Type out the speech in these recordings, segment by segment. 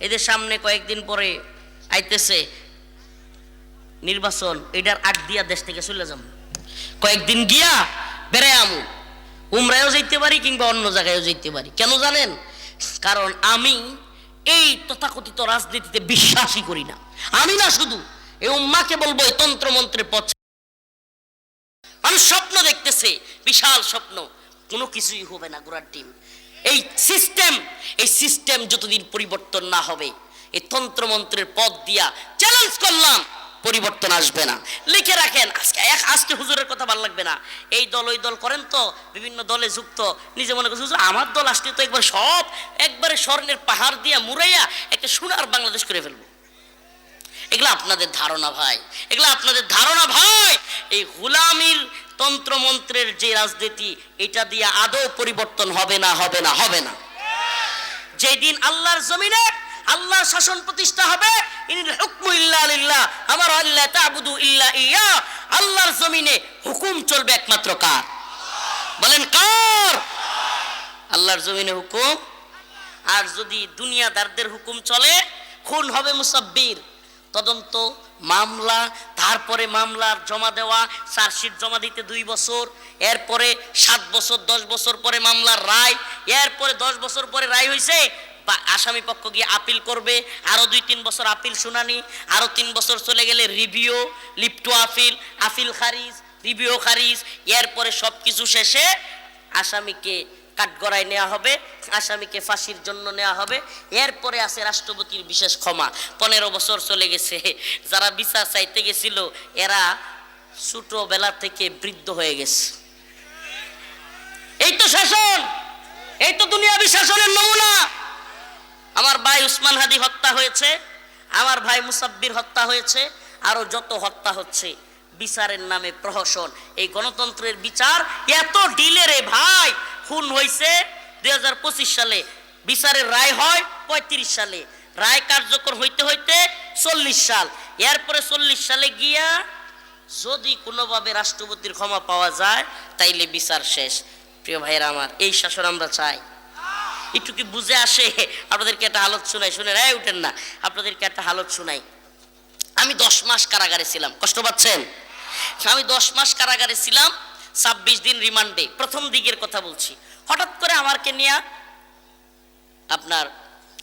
এদের সামনে কয়েকদিন পরে আইতেছে নির্বাচন, এটার আগ দিয়া দেশ থেকে চলে যাব, কয়েকদিন গিয়া বেড়ে আমু, উমরায়ও যেতে পারি কিংবা অন্য জায়গায়ও যেতে পারি। কেন জানেন? কারণ আমি এই তথাকথিত রাজনীতিতে বিশ্বাসই করি না। আমি না, শুধু এই উম্মাকে বলবো এই তন্ত্রমন্ত্রের পথ। মানুষ স্বপ্ন দেখতেছে, বিশাল স্বপ্ন, কোনো কিছুই হবে না, গোড়ার ডিম। এই সিস্টেম যতদিন পরিবর্তন না হবে, এই তন্ত্রমন্ত্রের পথ দিয়া চ্যালেঞ্জ করলাম, পরিবর্তন আসবে না। লিখে রাখেন, আজকে হুজুরের কথা ভালো লাগবে না, এই দল ওই দল করেন তো, বিভিন্ন দলে যুক্ত, নিজে মনে করছে হুজুর আমার দল আসলে তো একবারে স্বর্ণের পাহাড় দিয়া মুড়াইয়া একটা সোনার বাংলাদেশ করে ফেলবো। এগুলো আপনাদের ধারণা ভাই, এগুলো আপনাদের ধারণা ভাই। এই গোলামির তন্ত্রমন্ত্রের যে রাজনীতি, এটা দিয়ে আদৌ পরিবর্তন হবে না, হবে না, হবে না। যেদিন আল্লাহর জমিনে আল্লাহর শাসন প্রতিষ্ঠা হবে, ইনিল হুকমু ইল্লা লিল্লাহ, আমার আল্লাহ তা'বুদু ইল্লা ইয়া, আল্লাহর জমিনে হুকুম চলবে একমাত্র কার? বলেন কার? আল্লাহর জমিনে হুকুম। আর যদি দুনিয়াদারদের হুকুম চলে, খুন হবে মুসাব্বির, তদন্ত, মামলা, তারপরে মামলার জমা দেওয়া, চার্জশিট জমা দিতে 2 বছর, এরপরে 7 বছর 10 বছর পরে মামলার রায়, এরপরে 10 বছর পরে রায় হয়েছে, আসামি পক্ষ গিয়ে আপিল করবে, আরো 2-3 বছর আপিল শুনানি, আরো 3 বছর চলে গেলে রিভিউ, লিপ্ট আপিল খারিজ, রিভিউ খারিজ, এরপরে সবকিছু শেষে আসামিকে কাঠগড়ায় নেওয়া হবে, আসামিকে ফাঁসির জন্য নেওয়া হবে। এরপরে আছে রাষ্ট্রপতির বিশেষ ক্ষমা। 15 বছর চলে গেছে, যারা বিচার চাইতে গেছিল এরা ছোটবেলা থেকে বৃদ্ধ হয়ে গেছে। এই তো শাসন, এই তো দুনিয়াবি শাসনের নমুনা। আমার ভাই উসমান হাদি হত্যা হয়েছে, আমার ভাই মুসাব্বির হত্যা হয়েছে, আরো যত হত্যা হচ্ছে, বিচারের নামে প্রহসন। এই গণতন্ত্রের বিচার এত ডিলে রে ভাই। খুন হয়েছে 2025 সালে, বিচারের রায় হয় 35 সালে, রায় কার্যকর হইতে হইতে 40 সাল, এরপরে 40 সালে গিয়া যদি কোনোভাবে রাষ্ট্রপতির ক্ষমা পাওয়া যায় তাইলে বিচার শেষ। প্রিয় ভাইয়েরা আমার, এই শাসন আমরা চাই? একটু কি বুঝে আসে? আপনাদেরকে একটা হালত শোনাই, শুনে রায় উঠেন না, আপনাদেরকে একটা হালত শোনাই। আমি 10 মাস কারাগারে ছিলাম, কষ্ট পাচ্ছেন? আমি 10 মাস কারাগারে ছিলাম, 26 দিন রিমান্ডে। প্রথম দিকের কথা বলছি। হঠাৎ করে আমাকে নিয়ে আপনার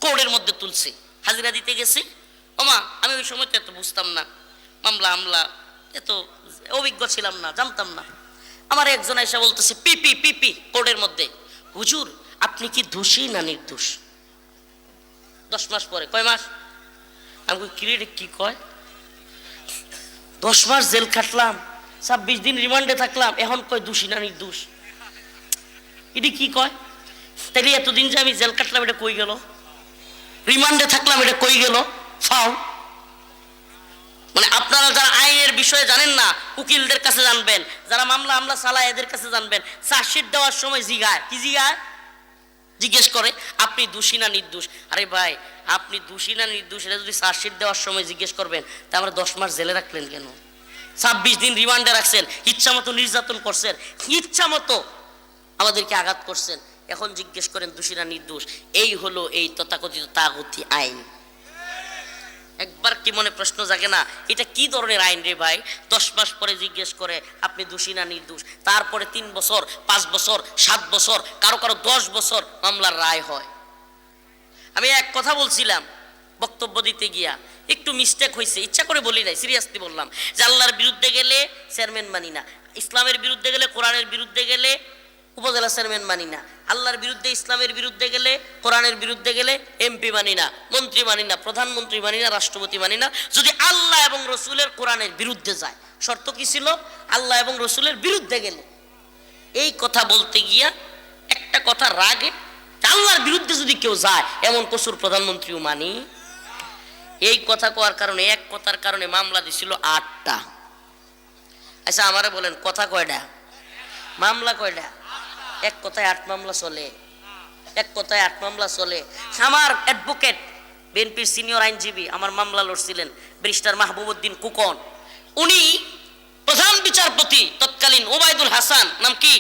কোর্টের মধ্যে তুলছে, হাজিরা দিতে গেছি। ওমা, আমি ওই সময় তো এত বুঝতাম না, মামলা এত অভিজ্ঞ ছিলাম না, জানতাম না। আমার একজন এসে বলতেছে পিপি কোর্টের মধ্যে, হুজুর আপনি কি দোষী না নির্দোষ? 10 মাস পরে, কয় মাস? আমি কি কয়? 10 মাস জেল খাটলাম, 26 দিন রিমান্ডে থাকলাম, এখন কয় দোষী না নির্দোষ? এটি কি কয়? তাইলে এতদিন যে আমি জেল কাটলাম এটা কই গেল? রিমান্ডে থাকলাম এটা কই গেল? ফাও। মানে আপনারা যারা আইনের বিষয়ে জানেন না, উকিলদের কাছে জানবেন, যারা মামলা চালায় এদের কাছে জানবেন। চার্জশিট দেওয়ার সময় জিজ্ঞেস করে আপনি দোষী না নির্দোষ। আরে ভাই, আপনি দোষী না নির্দোষ এটা যদি চার্জশিট দেওয়ার সময় জিজ্ঞেস করবেন, তা আমরা 10 মাস জেলে রাখলেন কেন? 26 দিন রিমান্ডে রাখছেন, ইচ্ছা মতো নির্যাতন করছেন, ইচ্ছা মতো আমাদেরকে আঘাত করছেন, এখন জিজ্ঞেস করেন দোষী না নির্দোষ। এই হলো এই তথাকথিত তাগুতি আইন। একবার কি মনে প্রশ্ন জাগে না, এটা কি ধরনের আইন রে ভাই? 10 মাস পরে জিজ্ঞেস করে আপনি দোষী না নির্দোষ, তারপরে 3 বছর 5 বছর 7 বছর, কারো 10 বছর মামলার রায় হয়। আমি এক কথা বলছিলাম বক্তব্য দিতে গিয়া, একটু মিস্টেক হয়েছে, ইচ্ছা করে বলি নাই, সিরিয়াসলি বললাম যে আল্লাহর বিরুদ্ধে গেলে চেয়ারম্যান মানি না, ইসলামের বিরুদ্ধে গেলে, কোরআনের বিরুদ্ধে গেলে উপজেলা চেয়ারম্যান মানি না, আল্লাহর বিরুদ্ধে ইসলামের বিরুদ্ধে গেলে, কোরআনের বিরুদ্ধে গেলে এমপি মানি না, মন্ত্রী মানি না, প্রধানমন্ত্রী মানি না, রাষ্ট্রপতি মানি না, যদি আল্লাহ এবং রসুলের কোরআনের বিরুদ্ধে যায়। শর্ত কি ছিল? আল্লাহ এবং রসুলের বিরুদ্ধে গেলে। এই কথা বলতে গিয়া একটা কথা রাগে, আল্লাহর বিরুদ্ধে যদি কেউ যায় এমন কসুর প্রধানমন্ত্রীও মানি। এই কথা কোয়ার কারণে, এক কথার কারণে মামলা দিছিল 8টা। আচ্ছা আমারে বলেন কথা কয়টা? মামলা কয়টা? এক কথায় 8 মামলা চলে, এক কথায় 8 মামলা চলে। আমার অ্যাডভোকেট, বিএনপির সিনিয়র আইনজীবী, আমার মামলা লড়ছিলেন ব্যারিস্টার মাহবুবউদ্দিন কুকন, উনি প্রধান বিচারপতি তৎকালীন ওবায়দুল হাসান, নাম কি?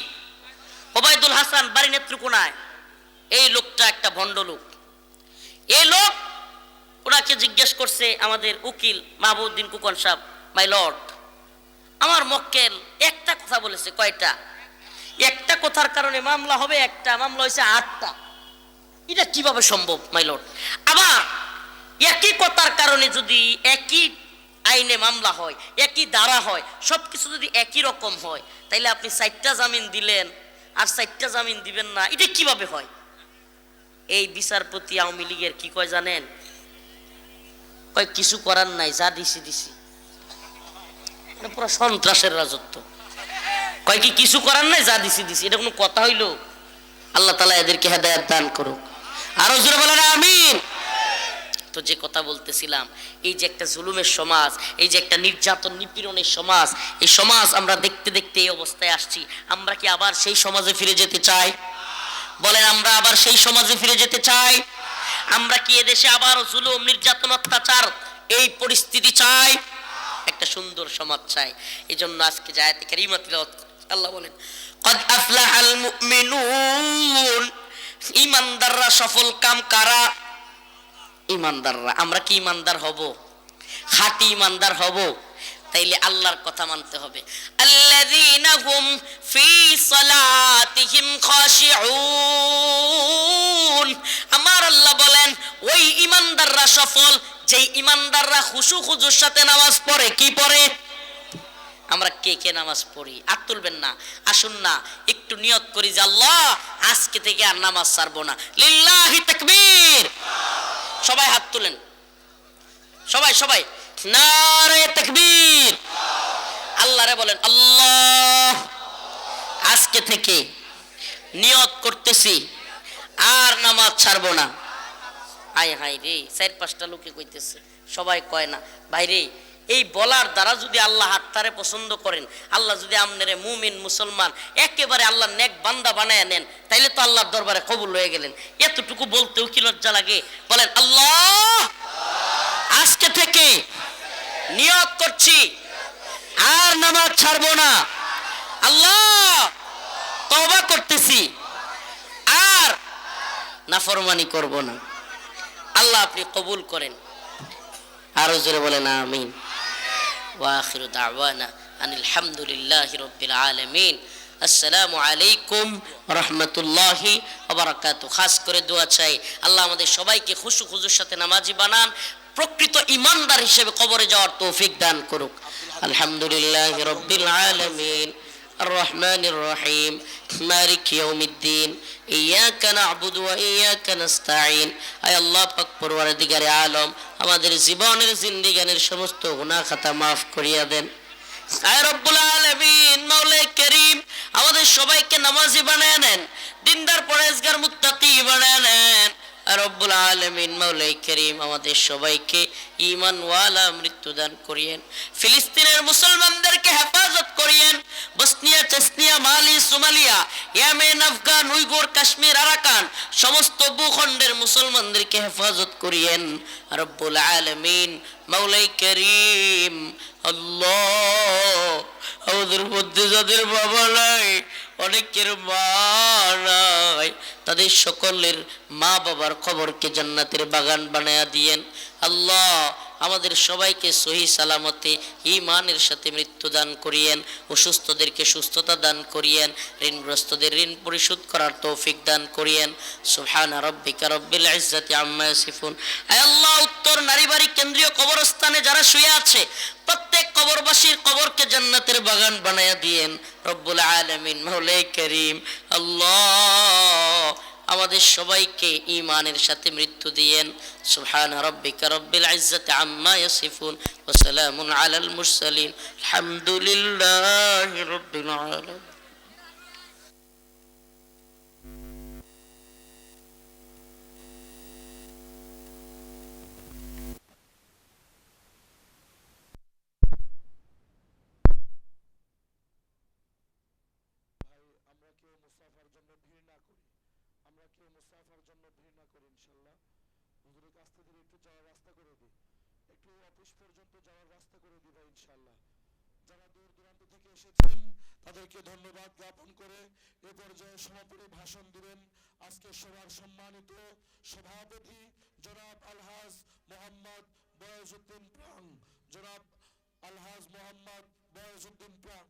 ওবায়দুল হাসান, বাড়ি নেত্রকোনায়। এই লোকটা একটা ভণ্ড লোক। এই লোক ওনাকে জিজ্ঞেস করছে আমাদের উকিল মাহবুবউদ্দিন কুকন সাহেব, মাই লর্ড, আমার মক্কেল একটা কথা বলেছে। কয়টা? একটা কথার কারণে মামলা হবে, একটা মামলা হয়েছে 8টা। এটা কিভাবে সম্ভব মাই লর্ড? আবার একই কথার কারণে যদি একই আইনে মামলা হয়, একই ধারা হয়, সবকিছু যদি একই রকম হয়, তাইলে আপনি 4টা জামিন দিলেন আর 4টা জামিন দিবেন না, এটা কিভাবে হয়? এই বিচারপতি আওয়ামী লীগের কি কয় জানেন? কয় কিছু করার নাই, যা দিছি দিছি। পুরো সন্ত্রাসের রাজত্ব। কয় কি কিছু করার নাই, যা দিছি দিছি। এটা কোনো কথা হইল? আল্লাহ তাআলা এদেরকে হেদায়েত দান করুক। আরো জোরে বলেন আমিন। তো যে কথা বলতেছিলাম, এই যে একটা জুলুমের সমাজ, এই যে একটা নির্যাতন নিপীড়নের সমাজ, এই সমাজ আমরা দেখতে দেখতে এই অবস্থায় আসছি। আমরা কি আবার সেই সমাজে ফিরে যেতে চাই? বলেন, আমরা আবার সেই সমাজে ফিরে যেতে চাই? আমরা কি এদেশে আবার জুলুম, নির্যাতন, অত্যাচার এই পরিস্থিতি চাই? একটা সুন্দর সমাজ চাই। এই জন্য আজকে যে আয়াতে কারিমা তিলাওয়াত, আল্লাহ বলেন কদ আফলাহাল মুমিনুন, ঈমানদাররা সফল কাম কারা? ঈমানদাররা। আমরা কি ঈমানদার হব? খাঁটি ঈমানদার হব? তাইলে আল্লাহর কথা মানতে হবে। আল্লাযীনা হুম ফি সালাতিহিম খাশিউন। আমার আল্লাহ বলেন ওই ঈমানদাররা সফল যেই ঈমানদাররা খুশু খুজুর সাথে নামাজ পড়ে। কি পড়ে? আমরা কে কে নামাজ পড়ি? হাত তুলবেন না, আসুন না একটু নিয়ত করি যে আল্লাহ আজকে থেকে আর নামাজ ছাড়বো না। লিল্লাহি তাকবীর। সবাই হাত তুলেন, সবাই সবাই নারে তাকবীর। আল্লাহরে বলেন আল্লাহ আজকে থেকে নিয়ত করতেছি আর নামাজ ছাড়বো না। আয় হায় রে, 4-5টা লোকে কইতেছে, সবাই কয় না। ভাইরে, এই বলার দ্বারা যদি আল্লাহ হাতটারে পছন্দ করেন, আল্লাহ যদি আপনারে মুমিন মুসলমান একেবারে আল্লাহ নেক বান্দা বানায় নেন, তাইলে তো আল্লাহর দরবারে কবুল হয়ে গেলেন। এতটুকু বলতেও কি লজ্জা লাগে? বলেন আল্লাহ আজকে থেকে নিয়ত করছি আর নামাজ ছাড়বো না। আল্লাহ তওবা করতেছি আর নাফরমানি করব না। আল্লাহ আপনি কবুল করেন। আরো জোরে বলেন আমিন। ওয়া আখিরু দাওয়ানা আনিল হামদুলিল্লাহি রাব্বিল আলামিন। আসসালামু আলাইকুম ওয়া রাহমাতুল্লাহি ওয়া বারাকাতুহু। খাস করে দোয়া চাই আল্লাহ আমাদের সবাইকে খুশু খুজুর সাথে নামাজি বানান, প্রকৃত ঈমানদার হিসেবে কবরে যাওয়ার তৌফিক দান করুক। আলহামদুলিল্লাহি রাব্বিল আলামিন আর রহমানির রহিম মালিক ইয়াউমিদ্দিন ইয়াকা না'বুদু ওয়া ইয়াকা নাস্তাঈন। আয় আল্লাহ পাক পরওয়ারদিগারে আলম, আমাদের জীবনের জিন্দেগানির সমস্ত গুনাহ খাতা মাফ করিয়া দেন। আয় রব্বুল আলামিন মাওলাই করিম, আমাদের সবাইকে নামাজি বানায় নেন, দিনদার পরেজগার মুত্তাকি বানায় নেন। রব্বুল আলামিন মাওলাই করিম আমাদের সবাইকে ঈমানওয়ালা মৃত্যু দান করিয়েন। ফিলিস্তিনের মুসলমানদেরকে হেফাজত করিয়েন। Bosnia, Chechnya, Mali, Somalia, Yemen, Afghan, Uyghur, Kashmir, Arakan সমস্ত ভূখণ্ডের মুসলমানদেরকে হেফাজত করিয়েন রব্বুল আলামিন মাওলাই করিম। আল্লাহ আমাদের মধ্যে যাদের বাবা নাই, অনেকের মা নাই, তাদের সকলের মা বাবার কবরকে জান্নাতের বাগান বানায়া দিয়েন। আল্লাহ আমাদের সবাইকে সহি সালামতে ঈমানের সাথে মৃত্যু দান করিয়েন। অসুস্থদেরকে সুস্থতা দান করিয়েন। ঋণগ্রস্তদের ঋণ পরিশোধ করার তৌফিক দান করিয়েন। সুবহানা রাব্বিকা রব্বিল ইজ্জাতি আম্মা ইয়াসিফুন। আয় আল্লাহ উত্তর নারীবাড়ি কেন্দ্রীয় কবরস্থানে যারা শুয়ে আছে প্রত্যেক কবরবাসীর কবরকে জান্নাতের বাগান বানায়া দিয়েন রব্বুল আলামিন মাওলাই করিম। আল্লাহ আমাদের সবাইকে ঈমানের সাথে মৃত্যু দিয়েন। সুবহানা রাব্বিকা রব্বিল ইজ্জাতি আম্মা ইয়াসিফুন ওয়া সালামুন আলাল মুরসালিন আলহামদুলিল্লাহি রাব্বিল আলামিন। কেউ মুসাফার জন্য ভিড় না করি, আমরা কেউ মুসাফার জন্য ভিড় না করি ইনশাল্লাহ। হুজুরের কাছ থেকে একটু যাওয়ার রাস্তা করে দিই, একটু অফিস পর্যন্ত যাওয়ার রাস্তা করে দিই ভাই ইনশাল্লাহ। যারা দূর দূরান্ত থেকে এসেছেন তাদেরকে ধন্যবাদ জ্ঞাপন করে এ পর্যায়ে সমাপনী ভাষণ দিবেন আজকে সভার সম্মানিত সভাপতি জনাব আলহাজ মোহাম্মদ বয়জউদ্দিন প্রাং। জনাব আলহাজ মোহাম্মদ বয়জউদ্দিন প্রাং।